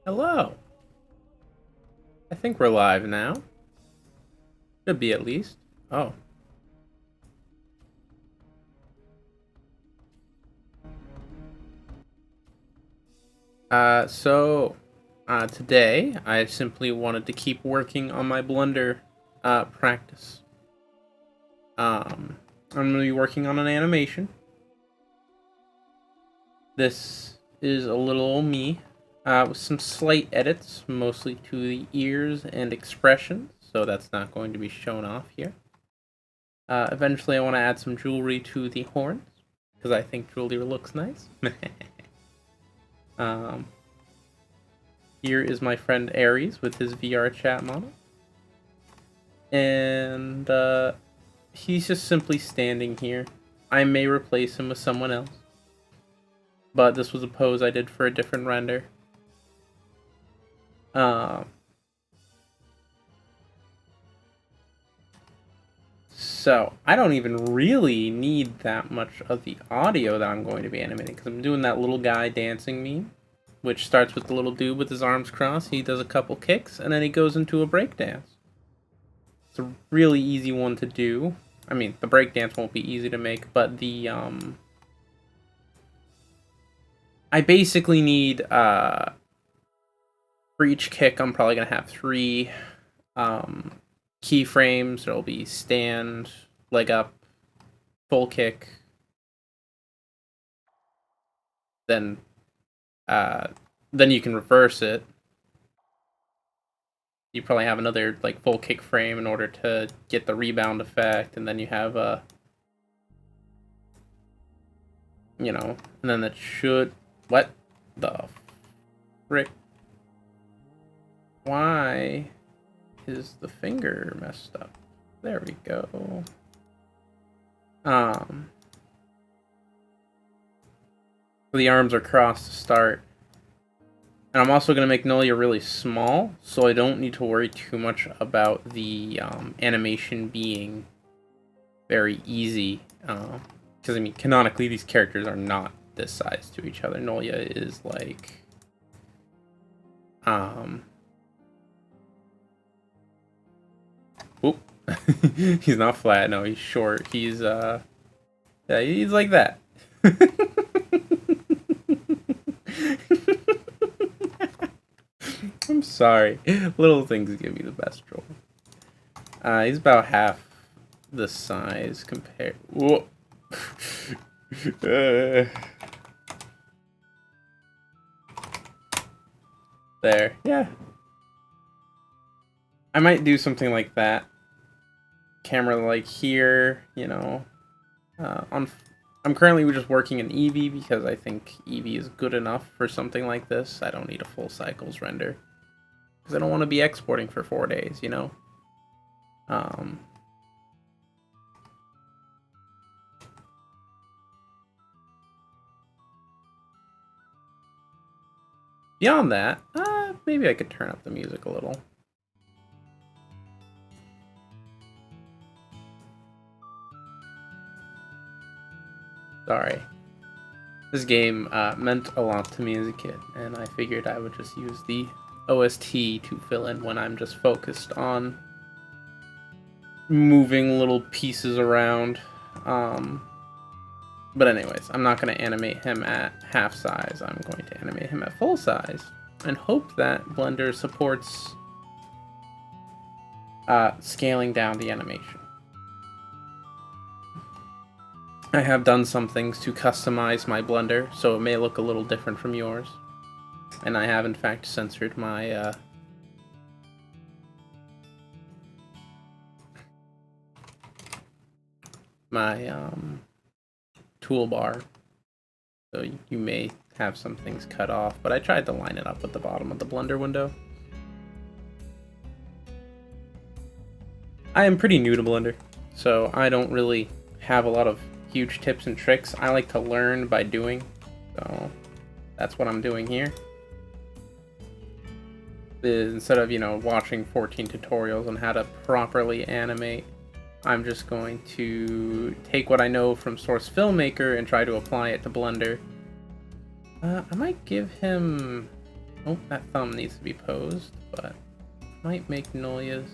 Hello. I think we're live now. Should be at least. Oh. Today I simply wanted to keep working on my Blender practice. I'm gonna be working on an animation. This is a little old me, with some slight edits, mostly to the ears and expressions, so that's not going to be shown off here. Eventually I want to add some jewelry to the horns, because I think jewelry looks nice. um, Here is my friend Aries with his VR chat model. And he's just simply standing here. I may replace him with someone else. But this was a pose I did for a different render. So, I don't even really need that much of the audio that I'm going to be animating, because I'm doing that little guy dancing meme, which starts with the little dude with his arms crossed. He does a couple kicks, and then he goes into a breakdance. It's a really easy one to do. I mean, the breakdance won't be easy to make, but the, I basically need, for each kick, I'm probably going to have 3, keyframes. There'll be stand, leg up, full kick, then you can reverse it. You probably have another like full kick frame in order to get the rebound effect, and then you have and then that should what the frick? Why is the finger messed up? There we go. The arms are crossed to start. And I'm also going to make Nolia really small, so I don't need to worry too much about the animation being very easy. Because, I mean, canonically, these characters are not this size to each other. Nolia is, like... Oop. He's not flat, no, he's short. He's, yeah, he's like that. I'm sorry. Little things give me the best troll. He's about half the size compared. Whoa. There. Yeah. I might do something like that. Camera like here, I'm currently just working in Eevee because I think Eevee is good enough for something like this. I don't need a full cycles render. Because I don't want to be exporting for 4 days, Beyond that, maybe I could turn up the music a little. Sorry. This game meant a lot to me as a kid, and I figured I would just use the OST to fill in when I'm just focused on moving little pieces around. But anyways, I'm not going to animate him at half size. I'm going to animate him at full size and hope that Blender supports scaling down the animation. I have done some things to customize my Blender, so it may look a little different from yours. And I have, in fact, censored my toolbar. So you may have some things cut off, but I tried to line it up at the bottom of the Blender window. I am pretty new to Blender, so I don't really have a lot of huge tips and tricks. I like to learn by doing, so that's what I'm doing here. Instead of, watching 14 tutorials on how to properly animate, I'm just going to take what I know from Source Filmmaker and try to apply it to Blender. I might give him Oh, that thumb needs to be posed, but might make Nolia's,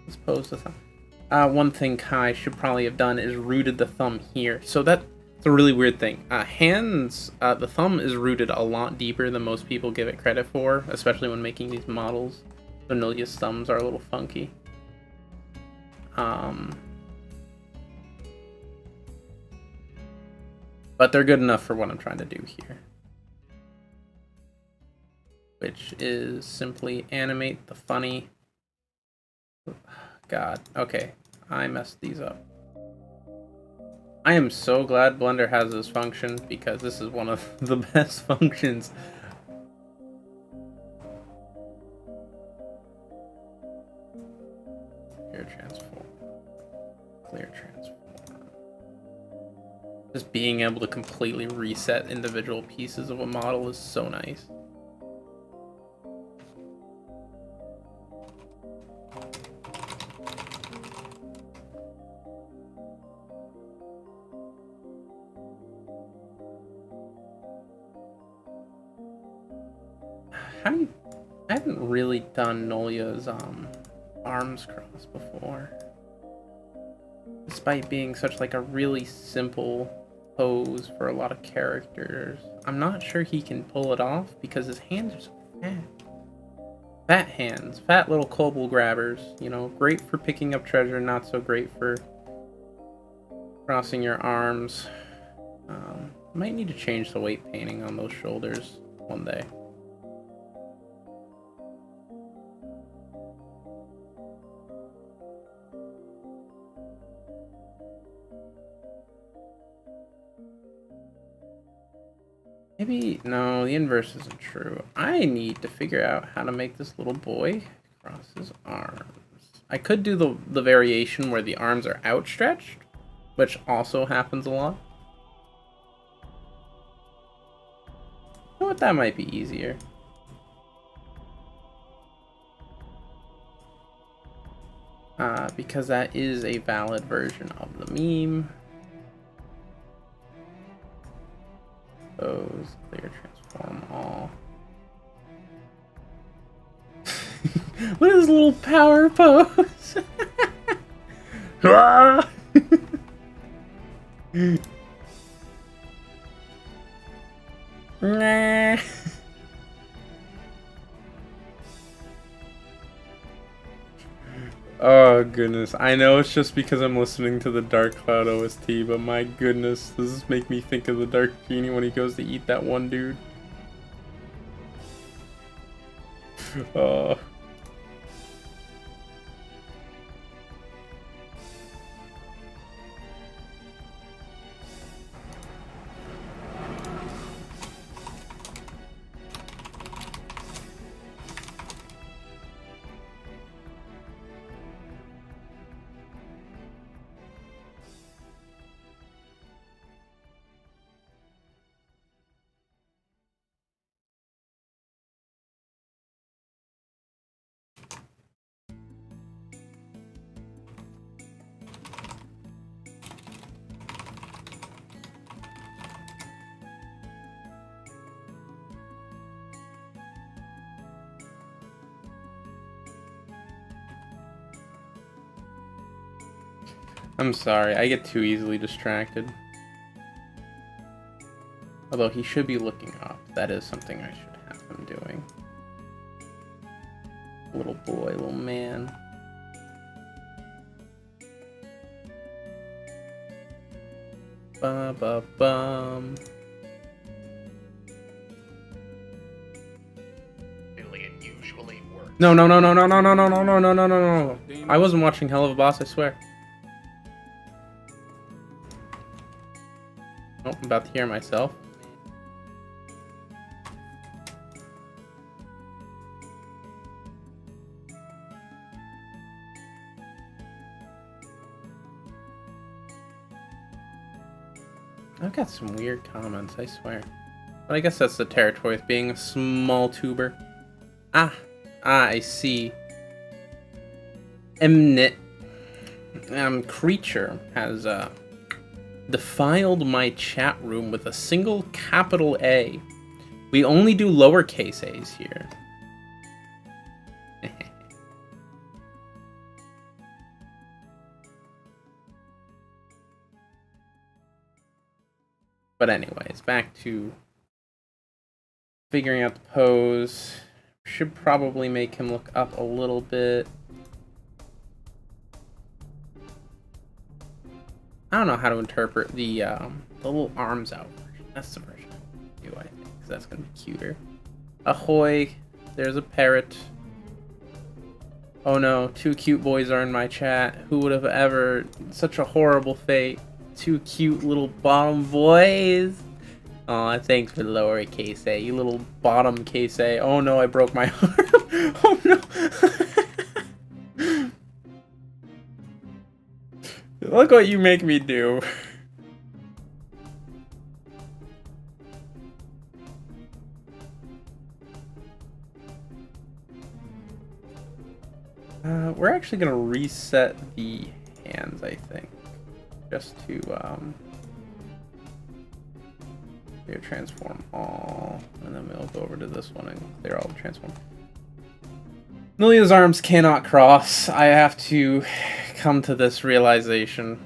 let's pose the thumb. One thing Kai should probably have done is rooted the thumb here. So that's a really weird thing. The thumb is rooted a lot deeper than most people give it credit for, especially when making these models. So Nolia's thumbs are a little funky. But they're good enough for what I'm trying to do here. Which is simply animate the funny. God, okay. I messed these up. I am so glad Blender has this function because this is one of the best functions. Clear transform. Clear transform. Just being able to completely reset individual pieces of a model is so nice. I haven't really done Nolia's arms cross before. Despite being such like a really simple pose for a lot of characters, I'm not sure he can pull it off because his hands are so fat. Fat hands, fat little kobold grabbers, you know, great for picking up treasure, not so great for crossing your arms. Might need to change the weight painting on those shoulders one day. Maybe, no, the inverse isn't true. I need to figure out how to make this little boy cross his arms. I could do the variation where the arms are outstretched, which also happens a lot. You know what, that might be easier. Because that is a valid version of the meme. Pose, clear, transform all. Look at this little power pose. Nah. Oh goodness, I know it's just because I'm listening to the Dark Cloud OST, but my goodness, does this make me think of the Dark Genie when he goes to eat that one dude? Oh. I'm sorry, I get too easily distracted. Although he should be looking up. That is something I should have him doing. Little boy, little man. Ba-ba-bum. No, no, no, no, no, no, no, no, no, no, no, no, no, no. I wasn't watching Hell of a Boss, I swear. Oh, I'm about to hear myself. I've got some weird comments, I swear. But I guess that's the territory of being a small tuber. I see. Mnet creature has defiled my chat room with a single capital A. We only do lowercase a's here. But anyways, back to figuring out the pose. Should probably make him look up a little bit. I don't know how to interpret the little arms out version. That's the version I do, I think, because that's gonna be cuter. Ahoy! There's a parrot. Oh no, 2 cute boys are in my chat. Who would have ever? Such a horrible fate. 2 cute little bottom boys. Aw, thanks for the lowercase a, you little bottom case a. Oh no, I broke my arm. Oh no. Look what you make me do. We're actually gonna reset the hands, I think. Just to, clear transform all, and then we'll go over to this one and clear all the transform. Nilia's arms cannot cross. I have to come to this realization.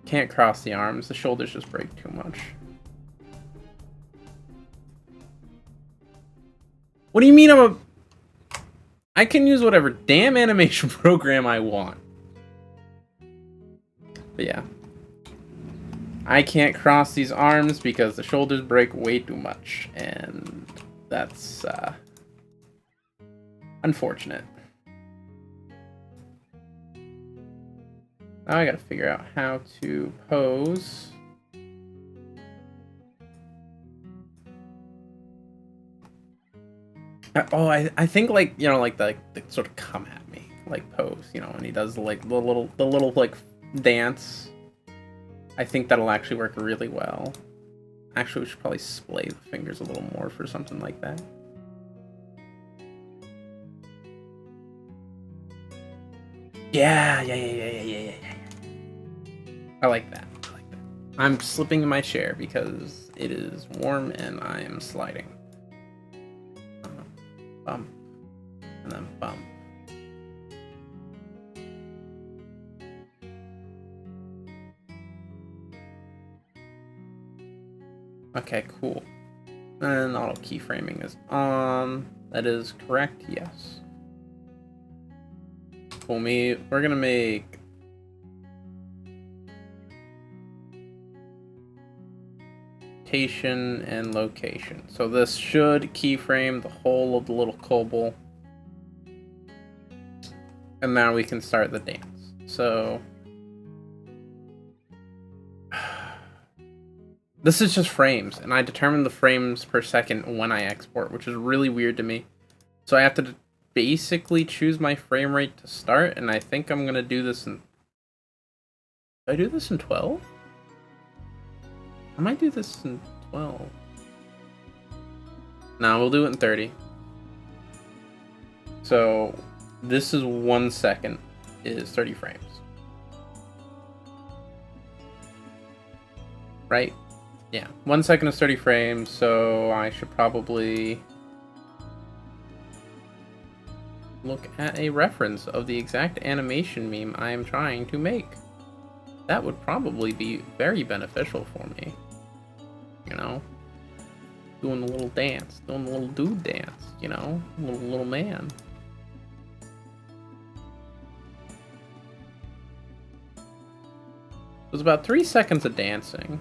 Can't cross the arms. The shoulders just break too much. What do you mean I can use whatever damn animation program I want. But yeah. I can't cross these arms because the shoulders break way too much. And that's unfortunate. Now I gotta figure out how to pose. I think, like, you know, like the sort of come at me like pose, you know, and he does like the little like dance. I think that'll actually work really well. Actually, we should probably splay the fingers a little more for something like that. Yeah. I like that. I'm slipping in my chair because it is warm and I am sliding. Bump. And then bump. Okay, cool. And auto keyframing is on. That is correct, yes. Cool, we're gonna make rotation and location. So this should keyframe the whole of the little kobold. And now we can start the dance. So this is just frames, and I determine the frames per second when I export, which is really weird to me. So I have to basically choose my frame rate to start, and I think I'm gonna do this in... Did I do this in 12? I might do this in 12. No, we'll do it in 30. So this is 1 second is 30 frames. Right? Yeah, 1 second is 30 frames, so I should probably look at a reference of the exact animation meme I am trying to make. That would probably be very beneficial for me. You know? Doing the little dance, doing the little dude dance, you know? Little man. It was about 3 seconds of dancing.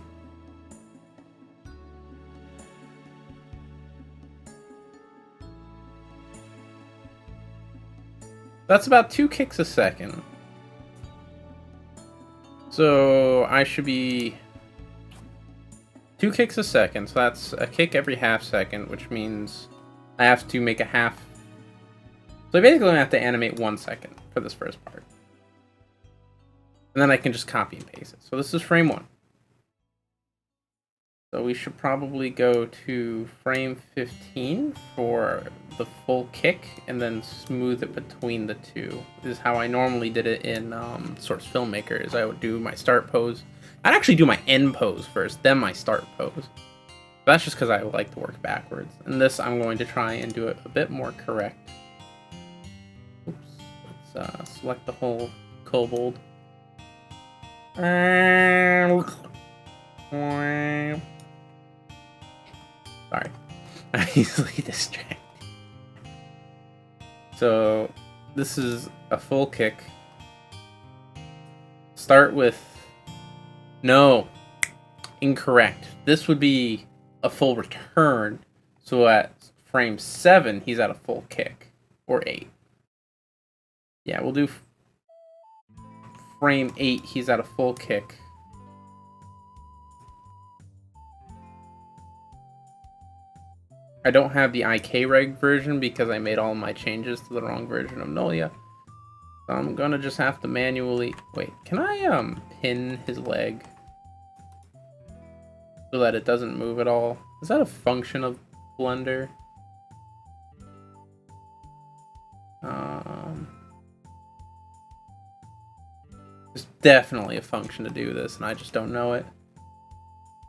That's about 2 kicks a second. So I should be 2 kicks a second. So that's a kick every half second, which means I have to make a half. So basically I have to animate 1 second for this first part. And then I can just copy and paste it. So this is frame 1. So we should probably go to frame 15 for the full kick, and then smooth it between the two. This is how I normally did it in Source Filmmaker, is I would do my start pose, I'd actually do my end pose first, then my start pose. That's just because I like to work backwards. And this, I'm going to try and do it a bit more correct. Oops. Let's select the whole kobold. Sorry. I'm easily distracted. So, this is a full kick. Start with... No. Incorrect. This would be a full return. So at frame 7, he's at a full kick. Or 8. Yeah, we'll do... Frame 8, he's at a full kick. I don't have the IK-Reg version because I made all my changes to the wrong version of Nolia. So I'm gonna just have to manually... Wait, can I pin his leg? So that it doesn't move at all? Is that a function of Blender? There's definitely a function to do this, and I just don't know it.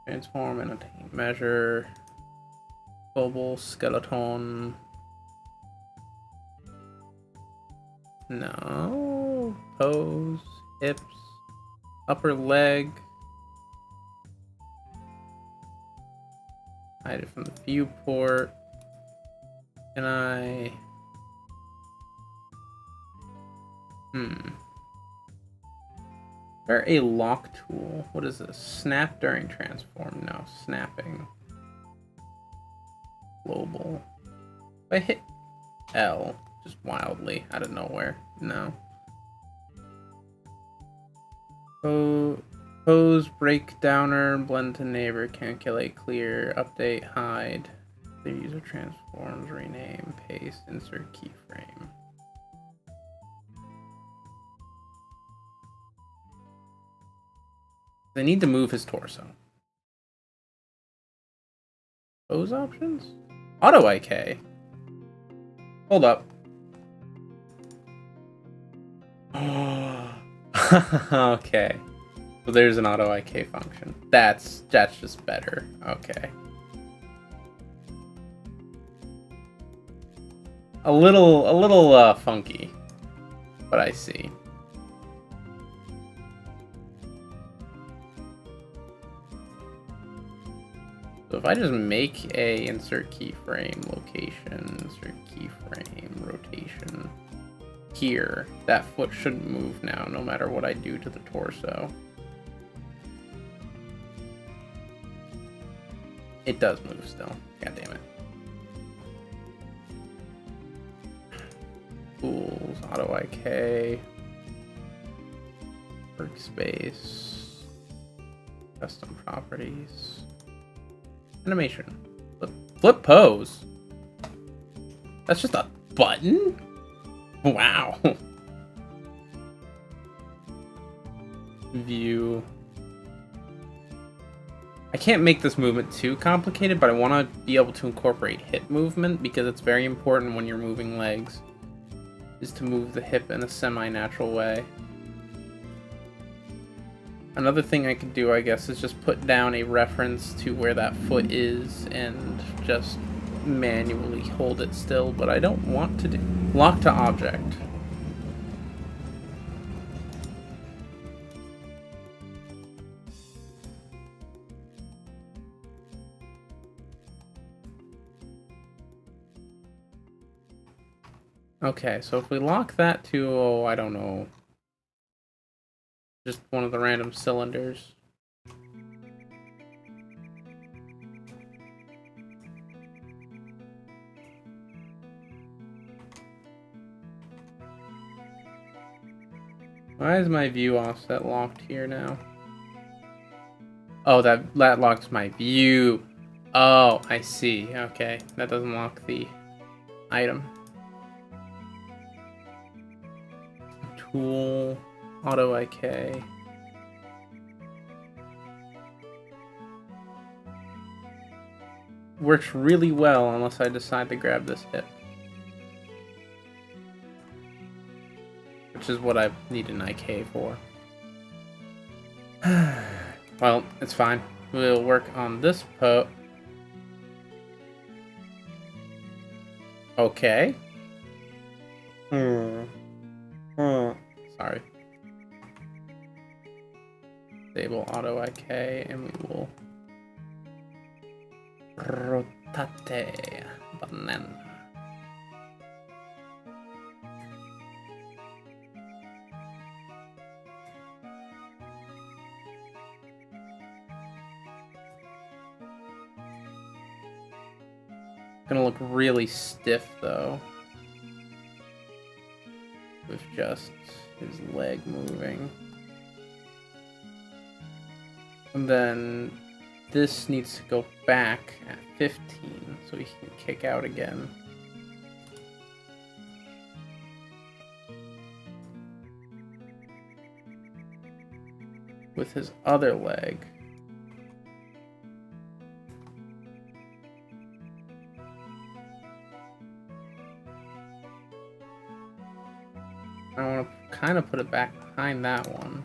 Transform, annotate, measure... Global skeleton. No. Pose. Hips. Upper leg. Hide it from the viewport. Can I... Is there a lock tool? What is this? Snap during transform. No. Snapping. Global. If I hit L, just wildly, out of nowhere. No. Pose, break downer, blend to neighbor, calculate, clear, update, hide. The user transforms, rename, paste, insert keyframe. They need to move his torso. Pose options? Auto IK. Hold up. Okay. So there's an auto IK function. That's just better. Okay. A little funky, but I see. So if I just make a insert keyframe, location, insert keyframe, rotation, here, that foot shouldn't move now, no matter what I do to the torso. It does move still. God damn it. Tools, auto IK, workspace, custom properties. Animation. Flip pose. That's just a button? Wow. View. I can't make this movement too complicated, but I want to be able to incorporate hip movement because it's very important when you're moving legs, is to move the hip in a semi-natural way. Another thing I could do, I guess, is just put down a reference to where that foot is and just manually hold it still, but I don't want to do lock to object. Okay, so if we lock that to, oh, I don't know, just one of the random cylinders. Why is my view offset locked here now? Oh, that locks my view. Oh, I see. Okay, that doesn't lock the item. Tool, auto IK. Works really well unless I decide to grab this hip. Which is what I need an IK for. Well, it's fine. We'll work on this Okay. Sorry. Disable auto IK, and we will rotate button. Gonna look really stiff though, with just his leg moving. And then this needs to go back at 15 so he can kick out again. With his other leg. I want to kind of put it back behind that one.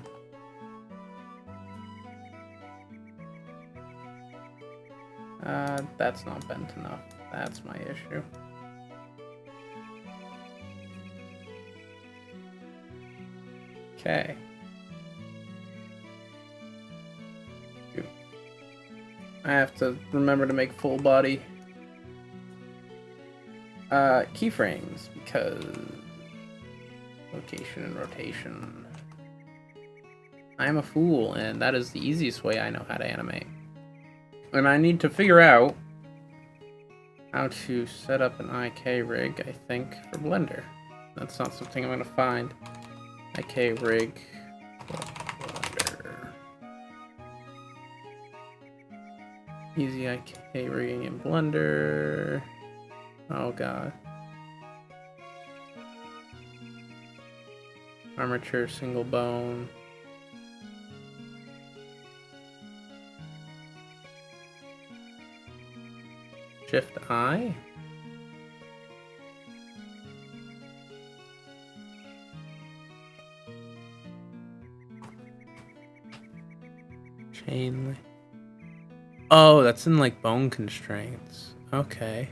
That's not bent enough. That's my issue. Okay. I have to remember to make full body keyframes because location and rotation. I'm a fool, and that is the easiest way I know how to animate. And I need to figure out how to set up an IK rig, I think, for Blender. That's not something I'm going to find. IK rig for Blender. Easy IK rigging in Blender. Oh god. Armature single bone. Shift I. Chain link. Oh, that's in like bone constraints. Okay.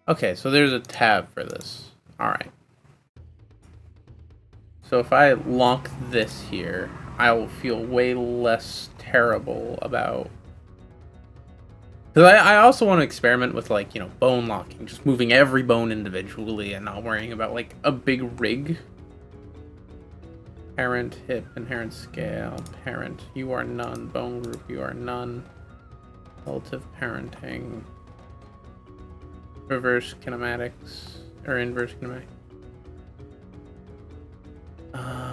Okay, so there's a tab for this. Alright. So if I lock this here, I will feel way less terrible about... Because I also want to experiment with, like, you know, bone locking. Just moving every bone individually and not worrying about, like, a big rig. Parent, hip, inherent scale. Parent, you are none. Bone group, you are none. Relative parenting. Reverse kinematics. Or inverse kinematics.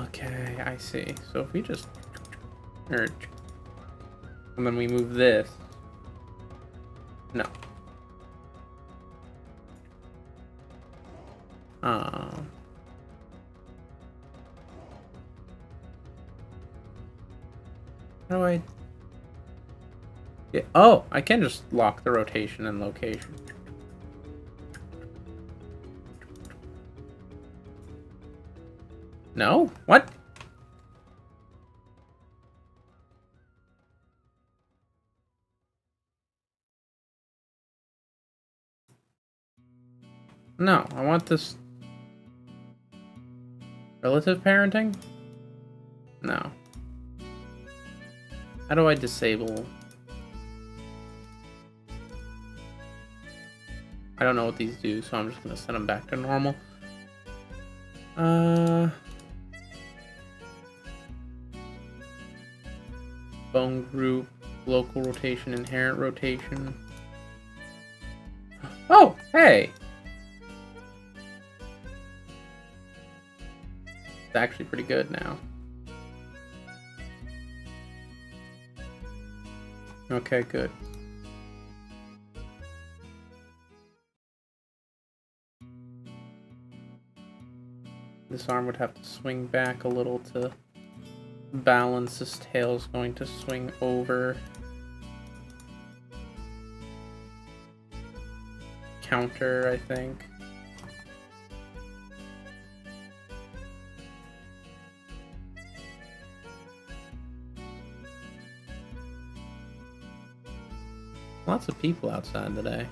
Okay, I see. So if we just... and then we move this. No. How do I... Yeah. Oh, I can just lock the rotation and location. No? What? No, I want this... Relative parenting? No. How do I disable... I don't know what these do, so I'm just gonna set them back to normal. Bone group, local rotation, inherent rotation. Oh, hey! It's actually pretty good now. Okay, good. This arm would have to swing back a little to balance. This tail's going to swing over. Counter, I think. Lots of people outside today.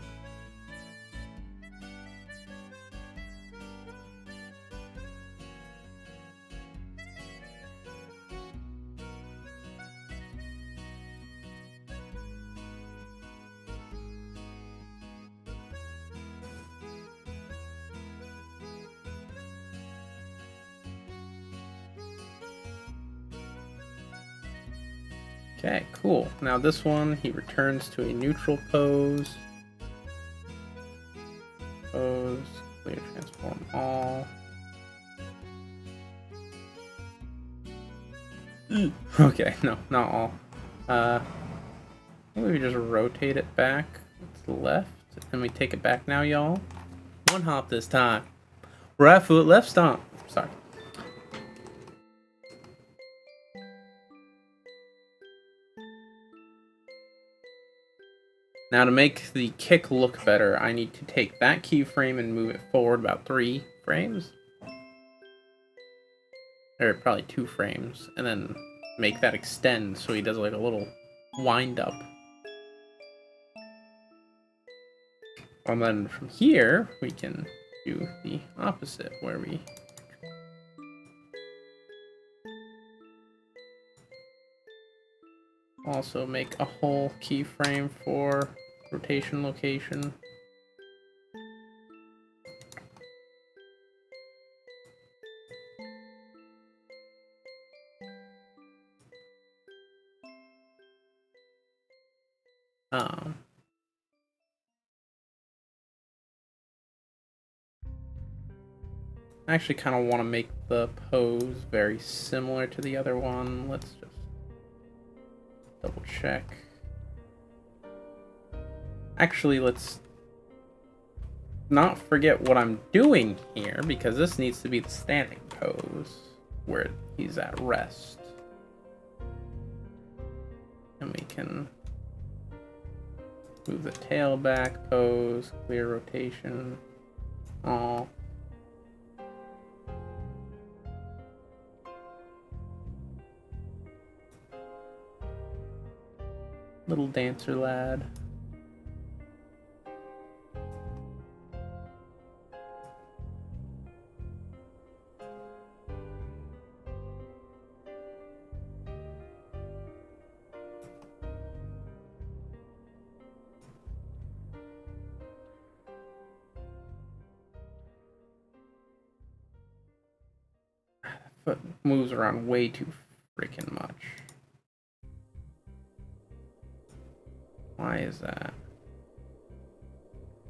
Okay, cool. Now this one, he returns to a neutral pose. Pose, clear, transform all. Okay, no, not all. I think we just rotate it back to the left, and we take it back now, y'all. One hop this time. Right foot, left stomp. Sorry. Now to make the kick look better, I need to take that keyframe and move it forward about 3 frames. Or probably 2 frames. And then make that extend so he does like a little wind up. And then from here, we can do the opposite, where we also make a whole keyframe for rotation location. I actually kind of want to make the pose very similar to the other one. Let's just double check. Actually, let's not forget what I'm doing here, because this needs to be the standing pose where he's at rest. And we can move the tail back, pose, clear rotation, all. Little dancer lad. Foot moves around way too freaking much. Why is that?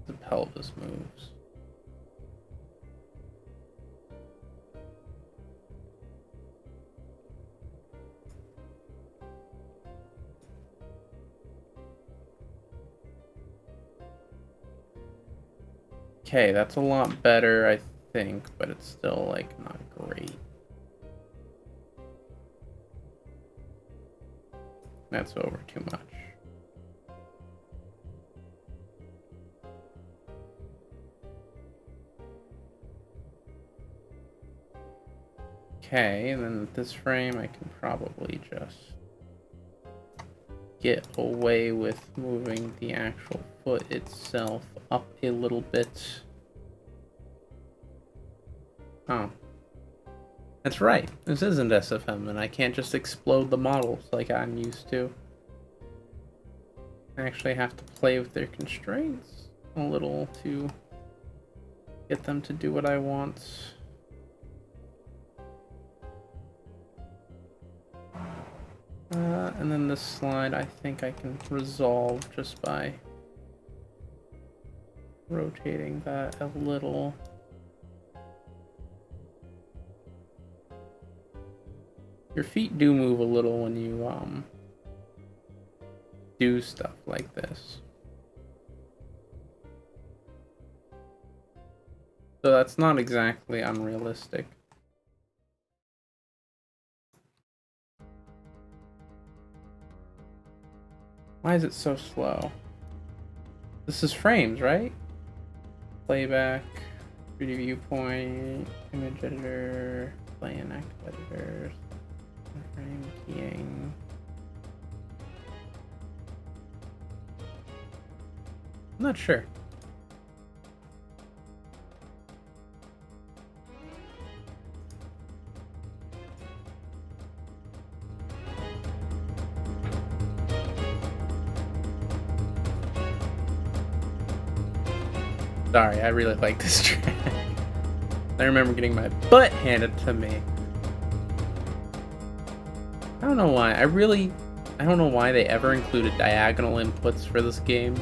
The pelvis moves. Okay, that's a lot better, I think, but it's still, like, not great. That's over too much. Okay, and then with this frame, I can probably just get away with moving the actual foot itself up a little bit. Oh. That's right. This isn't SFM, and I can't just explode the models like I'm used to. I actually have to play with their constraints a little to get them to do what I want. And then this slide, I think I can resolve just by rotating that a little. Your feet do move a little when you do stuff like this. So that's not exactly unrealistic. Why is it so slow? This is frames, right? Playback, 3D viewpoint, image editor, play and active editors, frame keying. I'm not sure. Sorry, I really like this track. I remember getting my butt handed to me. I don't know why. I don't know why they ever included diagonal inputs for this game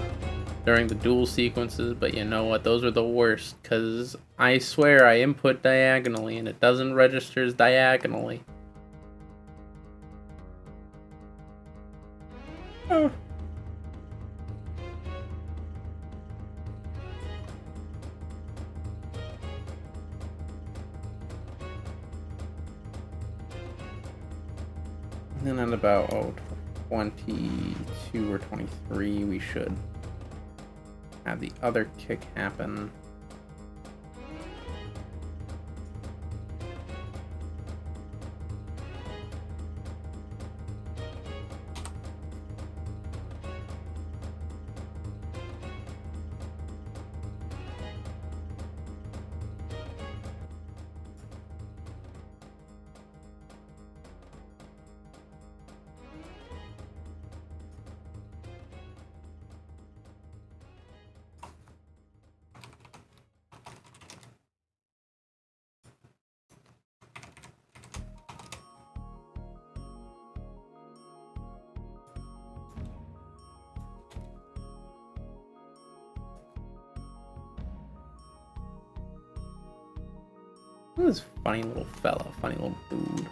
during the duel sequences, but you know what? Those are the worst, because I swear I input diagonally and it doesn't register as diagonally. Oh. And then at about 22 or 23, we should have the other kick happen. Look at this funny little fella, funny little dude.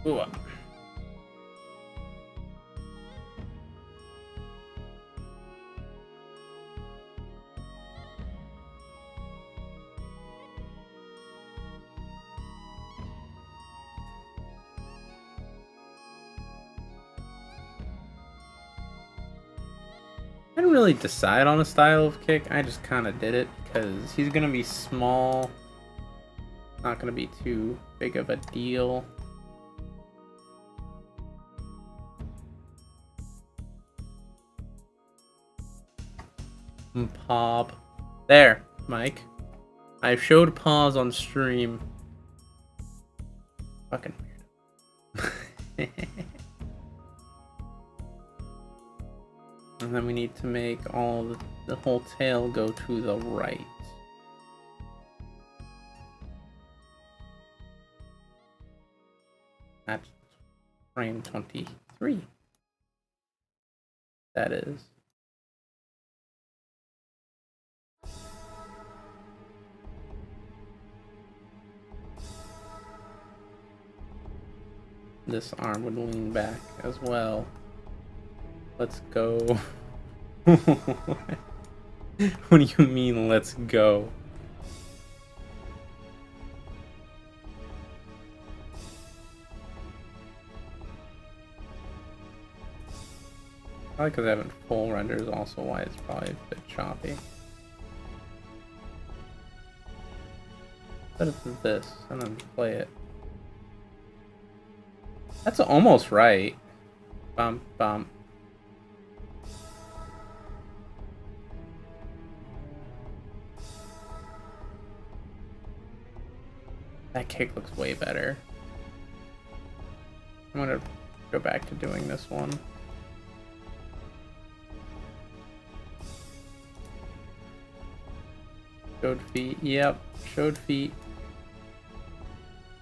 Ooh. I didn't really decide on a style of kick, I just kind of did it because he's going to be small, not going to be too big of a deal. Pop. There, Mike. I showed pause on stream. Fucking weird. And then we need to make the whole tail go to the right. At frame 23. That is. This arm would lean back as well. Let's go. What do you mean, let's go? Probably because I haven't full render is also why it's probably a bit choppy. But it's this, and then play it. That's almost right. Bump, bump. That kick looks way better. I'm gonna go back to doing this one. Showed feet, yep, showed feet.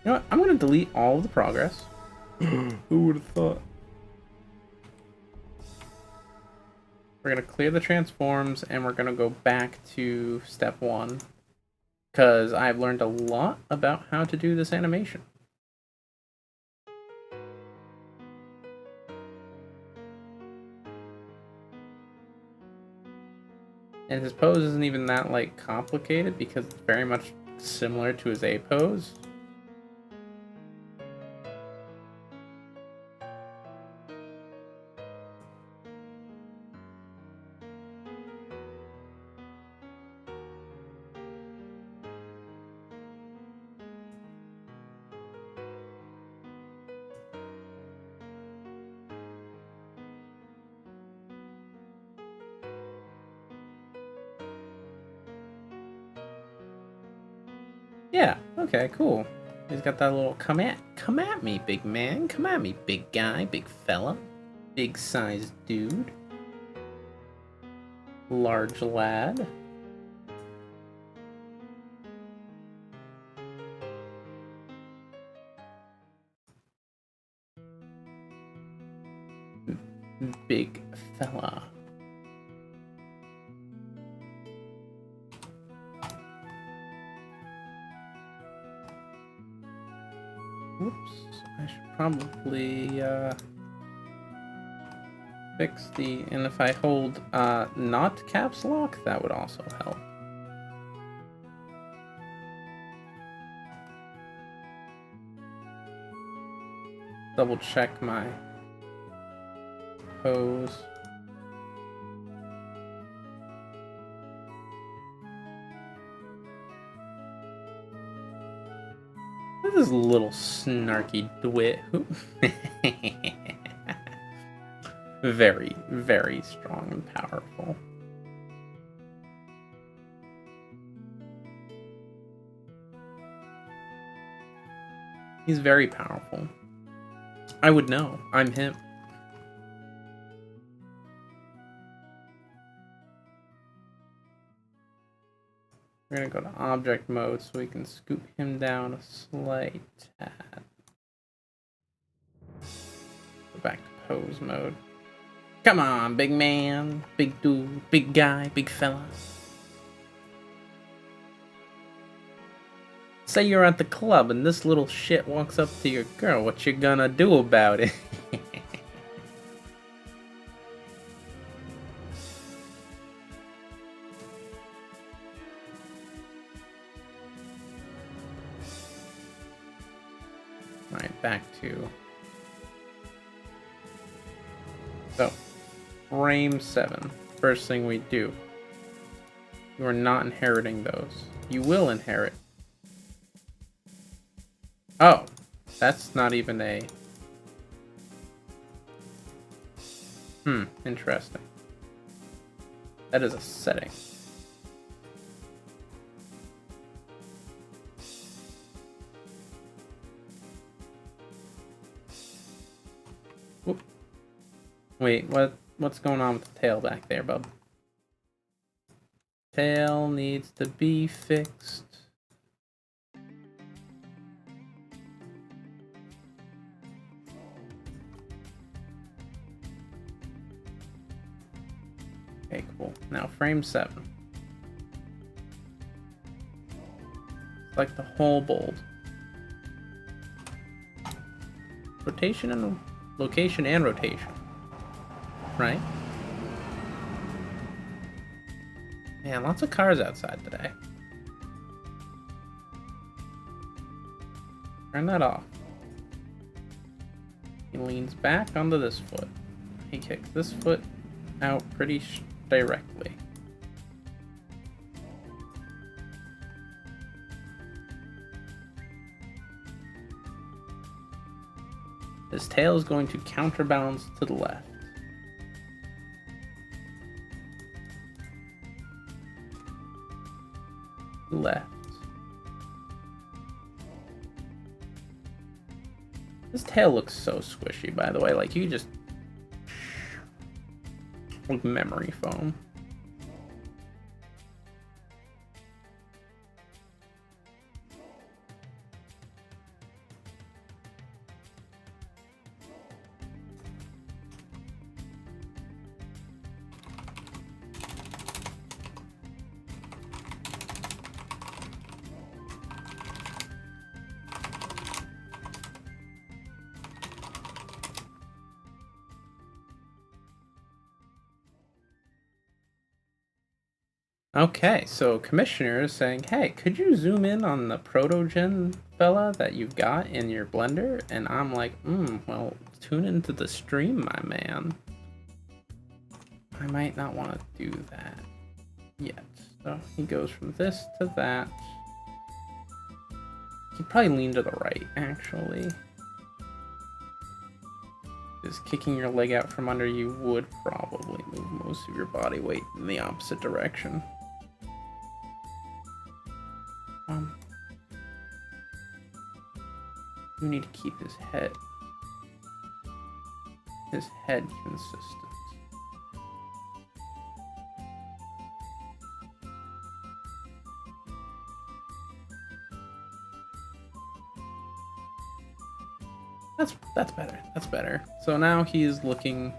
You know what, I'm gonna delete all of the progress. Who would have thought? We're gonna clear the transforms and we're gonna go back to step 1. Because I've learned a lot about how to do this animation. And his pose isn't even that, like, complicated because it's very much similar to his A pose. Yeah, okay, cool. He's got that little come at me, big man. Come at me, big guy, big fella. Big sized dude. Large lad. Big fella. Whoops, I should probably fix the, and if I hold not caps lock, that would also help. Double check my pose. This is a little snarky dwit. Very, very strong and powerful. He's very powerful. I would know. I'm him. We're gonna go to object mode so we can scoop him down a slight tad. Go back to pose mode. Come on, big man, big dude, big guy, big fella. Say you're at the club and this little shit walks up to your girl. What you gonna do about it? Alright, back to... So, frame 7. First thing we do. You are not inheriting those. You will inherit. Oh, that's not even a... Interesting. That is a setting. Whoop. Wait, what's going on with the tail back there, bub? Tail needs to be fixed. Okay, cool. Now frame 7. Select the whole bold. Rotation and location and rotation. Right? Man, lots of cars outside today. Turn that off. He leans back onto this foot. He kicks this foot out pretty directly. His tail is going to counterbalance to the left. Left. This tail looks so squishy, by the way. Like, you just... like memory foam. Okay, so Commissioner is saying, hey, could you zoom in on the Protogen fella that you've got in your blender? And I'm like, well, tune into the stream, my man. I might not want to do that yet. So he goes from this to that. He'd probably lean to the right, actually. Just kicking your leg out from under you would probably move most of your body weight in the opposite direction. do need to keep his head consistent. That's better. That's better. So now he's looking.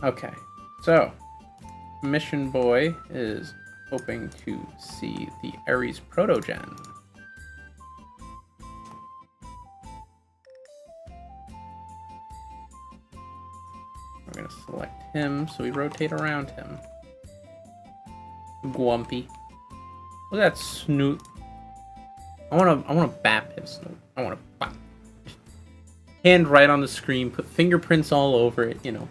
Okay. So Mission Boy is hoping to see the Ares Protogen. We're gonna select him, so we rotate around him. Gwumpy. Look at that snoot. I wanna bap his snoot. I wanna bap. Hand right on the screen, put fingerprints all over it, you know.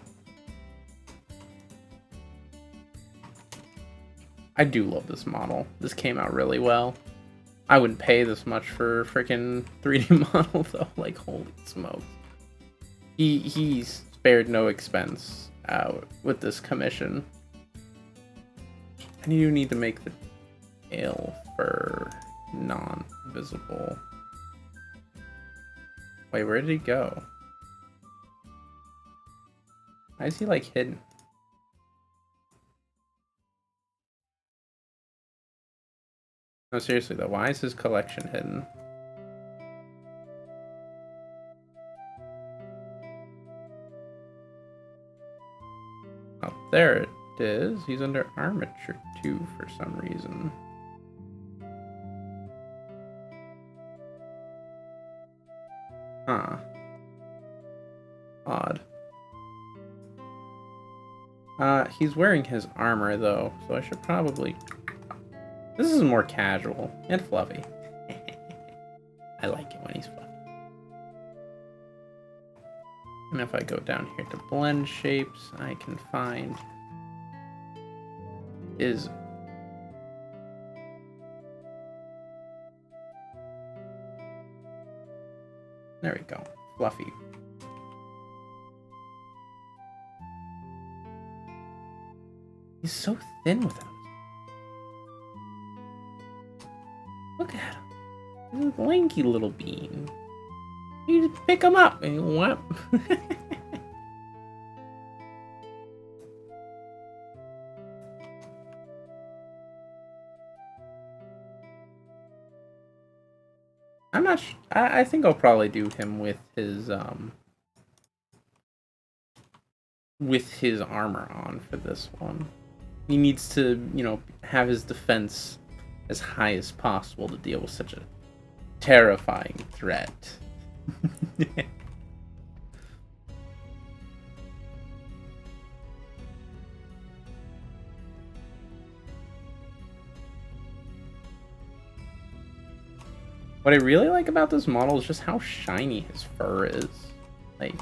I do love this model. This came out really well. I wouldn't pay this much for a freaking 3D model though. Like, holy smokes. He's spared no expense with this commission. And you need to make the tail fur non-visible. Wait, where did he go? Why is he like hidden? No, seriously though, why is his collection hidden? Oh, there it is. He's under armature 2 for some reason. Huh. Odd. He's wearing his armor though, so I should probably... This is more casual and fluffy. I like it when he's fluffy. And if I go down here to blend shapes, I can find his... There we go. Fluffy. He's so thin without his... Look at him. He's a lanky little bean. You just pick him up and what? I'm not I think I'll probably do him with his armor on for this one. He needs to, you know, have his defense as high as possible to deal with such a terrifying threat. What I really like about this model is just how shiny his fur is. Like,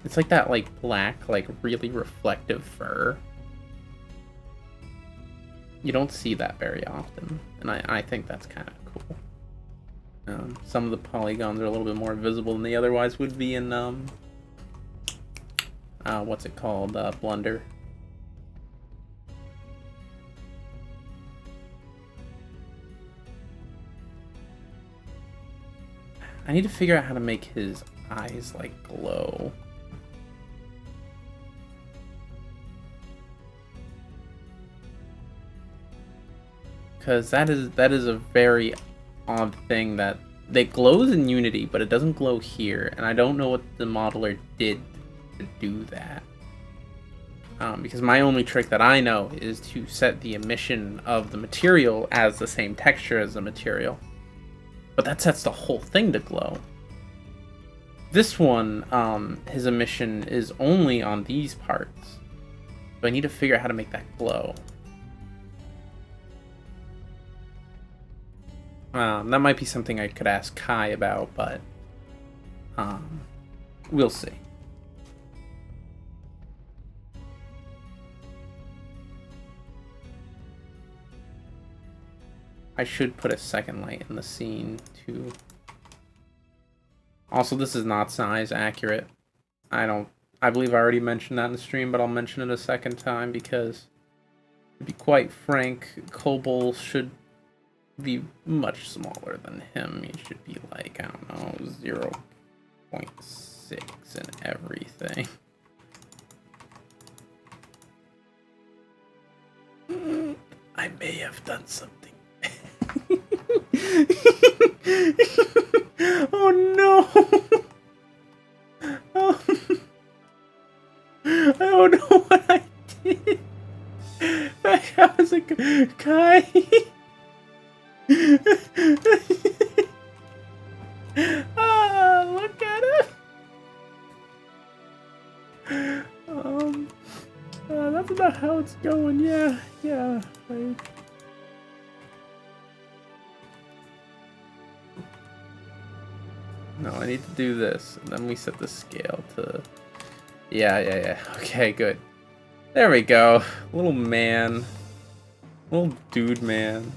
it's like that, like, black, like, really reflective fur. You don't see that very often, and I think that's kind of cool. Some of the polygons are a little bit more visible than they otherwise would be in, what's it called, Blender. I need to figure out how to make his eyes, like, glow. Because that is a very odd thing that glows in Unity, but it doesn't glow here, and I don't know what the modeler did to do that. Because my only trick that I know is to set the emission of the material as the same texture as the material. But that sets the whole thing to glow. This one, his emission is only on these parts. So I need to figure out how to make that glow. That might be something I could ask Kai about, but we'll see. I should put a second light in the scene too. Also, this is not size accurate. I believe I already mentioned that in the stream, but I'll mention it a second time because, to be quite frank, Cobble should be much smaller than him. He should be like, I don't know, 0.6 and everything. I may have done something. Oh no! Oh, I don't know what I did. I was like, Kai. Ah, look at it. That's not how it's going. Yeah. Right. No, I need to do this, and then we set the scale to. Yeah. Okay, good. There we go. Little man. Little dude man.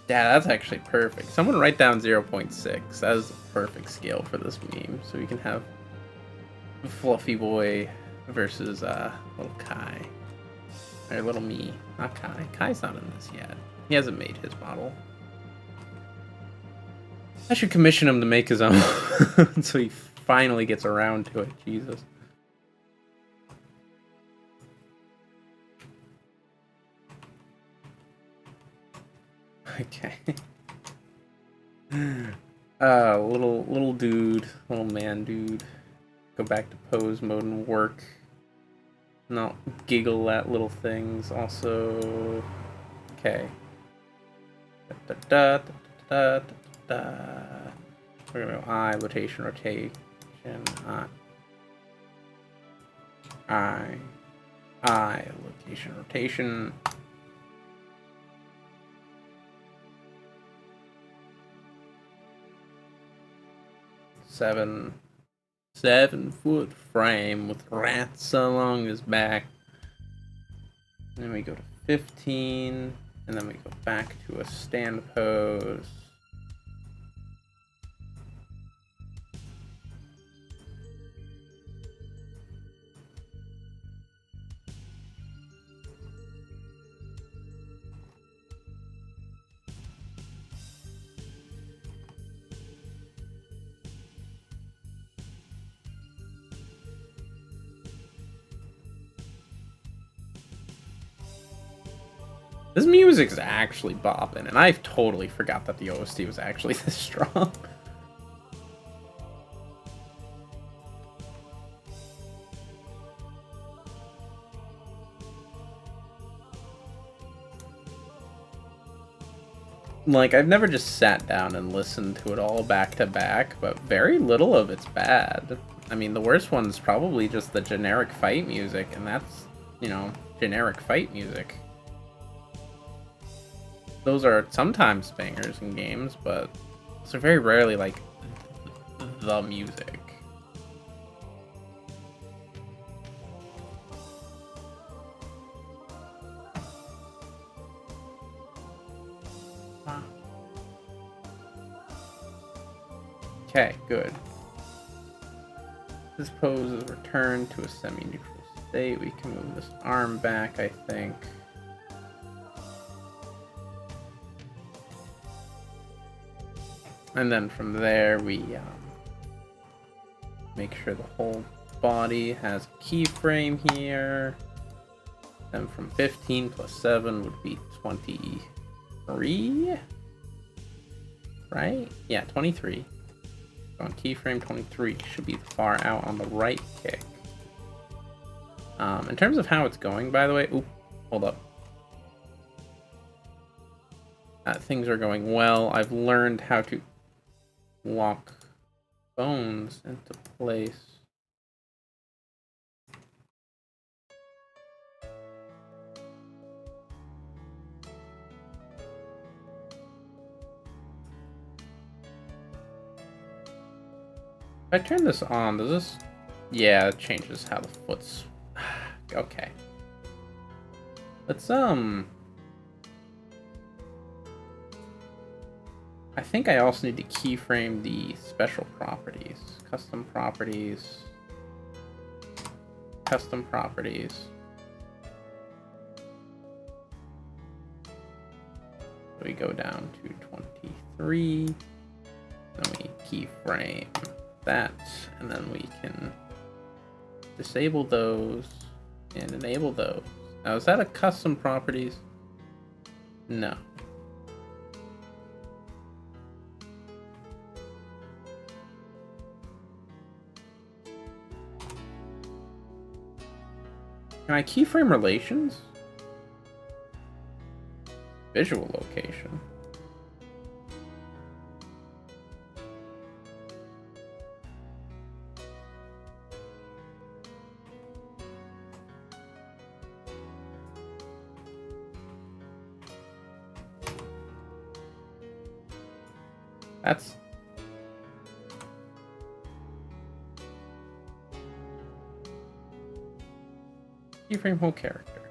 Yeah, that's actually perfect. Someone write down 0.6. That is a perfect scale for this meme. So we can have Fluffy Boy versus little Kai. Or little me. Not Kai. Kai's not in this yet. He hasn't made his model. I should commission him to make his own. So he finally gets around to it. Jesus. Okay. Little dude, little man dude. Go back to pose mode and work. Not giggle at little things. Also, okay. We're gonna go eye, rotation, eye, rotation. 7-foot frame with rats along his back. And then we go to 15, and then we go back to a stand pose. This music's actually bopping, and I totally forgot that the OST was actually this strong. Like, I've never just sat down and listened to it all back to back, but very little of it's bad. I mean, the worst one's probably just the generic fight music, and that's, you know, generic fight music. Those are sometimes bangers in games, but they're very rarely like the music. Okay, good. This pose is returned to a semi-neutral state. We can move this arm back, I think. And then from there, we make sure the whole body has a keyframe here. Then from 15 plus 7 would be 23. Right? Yeah, 23. So on keyframe 23 should be far out on the right kick. In terms of how it's going, by the way, oop, hold up. Things are going well. I've learned how to lock bones into place. If I turn this on, does this... Yeah, it changes how the foot's... Okay. Let's, I think I also need to keyframe the special properties. Custom properties. Custom properties. We go down to 23. Then we keyframe that, and then we can disable those and enable those. Now, is that a custom properties? No. Can I keyframe relations? Visual location. That's keyframe whole character.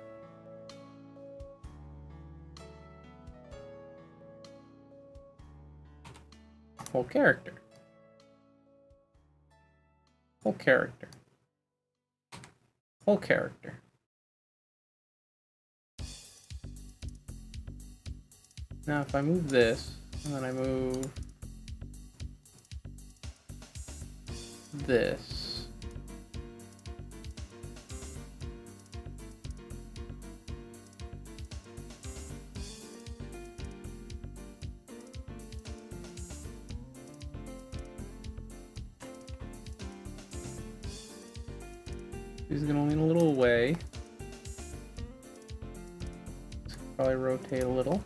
Whole character. Whole character. Whole character. Now if I move this, and then I move this. He's gonna lean a little away. Probably rotate a little.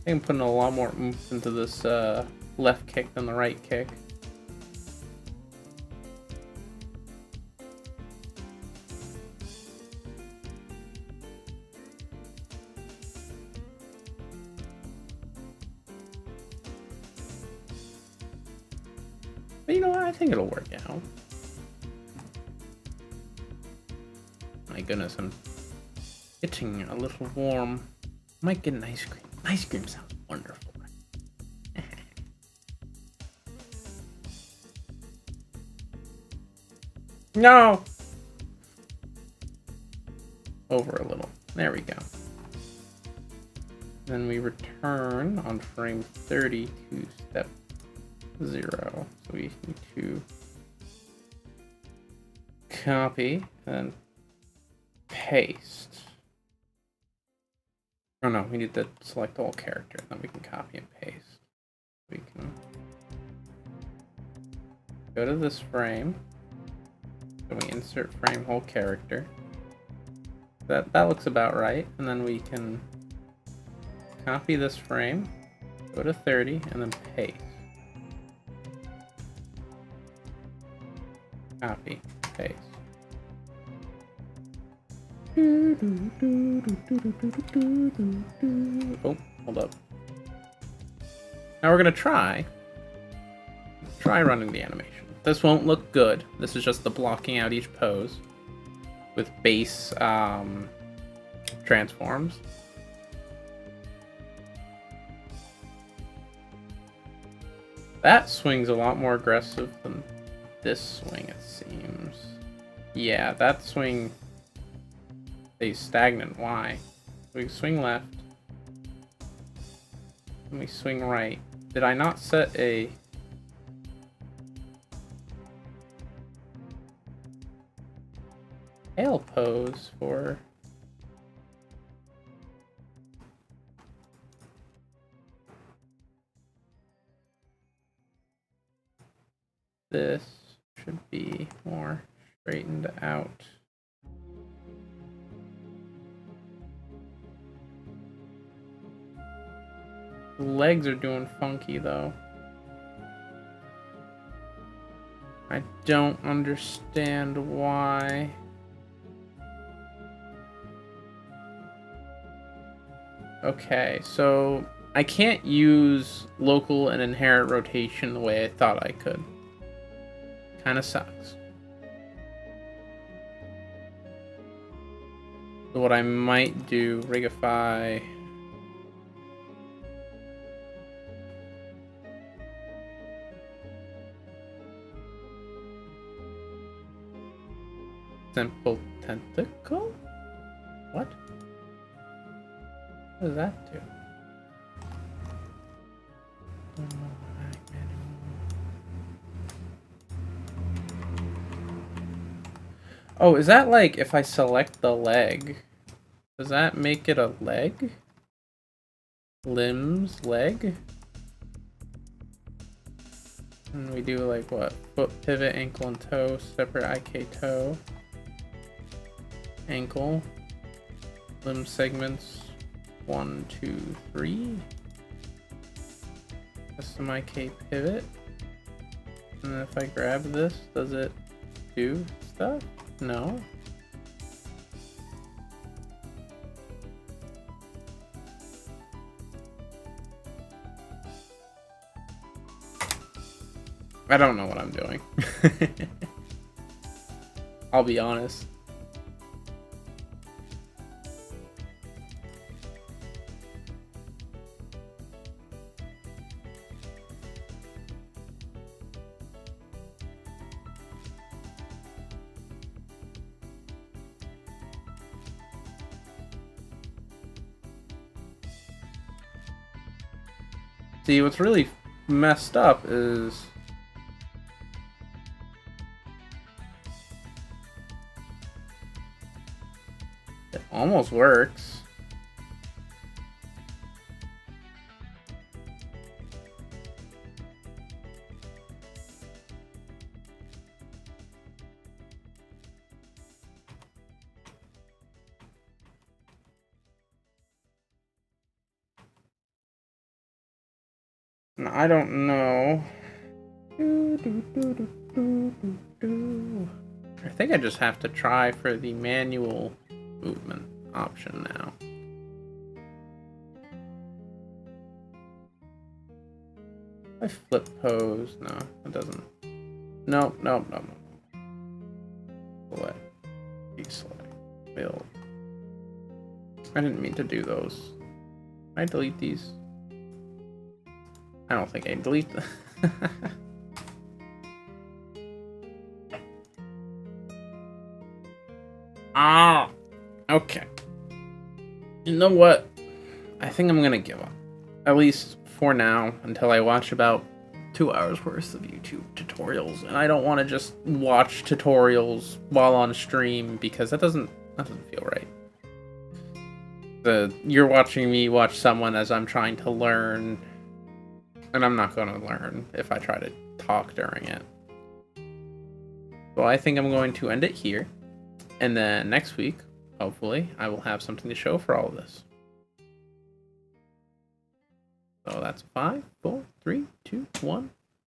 I'm putting a lot more oomph into this left kick than the right kick. But you know what? I think it'll work out. My goodness, I'm getting a little warm. Might get an ice cream. Ice cream sounds wonderful. No! Over a little. There we go. Then we return on frame 30 to step 0. So we need to copy and paste. Oh no, we need to select all character, then we can copy and paste. We can go to this frame, then we insert frame whole character. That looks about right, and then we can copy this frame, go to 30, and then paste. Copy, paste. Oh, hold up. Now we're gonna try running the animation. This won't look good. This is just the blocking out each pose with base transforms. That swing's a lot more aggressive than this swing, it seems. Yeah, that swing stays stagnant. Why? We swing left. And we swing right. Did I not set a... tail pose for... This should be more straightened out. The legs are doing funky though. I don't understand why. Okay, so I can't use local and inherent rotation the way I thought I could. Kinda sucks. So what I might do, Rigify. Simple tentacle? What? What does that do? Oh, is that like if I select the leg, does that make it a leg? Limbs, leg? And we do like what? Foot, pivot, ankle, and toe, separate IK toe. Ankle. Limb segments. 1, 2, 3. Custom IK pivot. And then if I grab this, does it do stuff? No. I don't know what I'm doing. I'll be honest. See, what's really messed up is it almost works. I don't know. I think I just have to try for the manual movement option now. I flip pose. No, it doesn't. No. Select. Deselect. Build. I didn't mean to do those. I delete these. I don't think I delete them. Ah, okay. You know what? I think I'm gonna give up. At least for now, until I watch about 2 hours worth of YouTube tutorials. And I don't want to just watch tutorials while on stream because that doesn't feel right. You're watching me watch someone as I'm trying to learn, and I'm not going to learn if I try to talk during it. So I think I'm going to end it here. And then next week, hopefully, I will have something to show for all of this. So that's 5, 4, 3, 2, 1.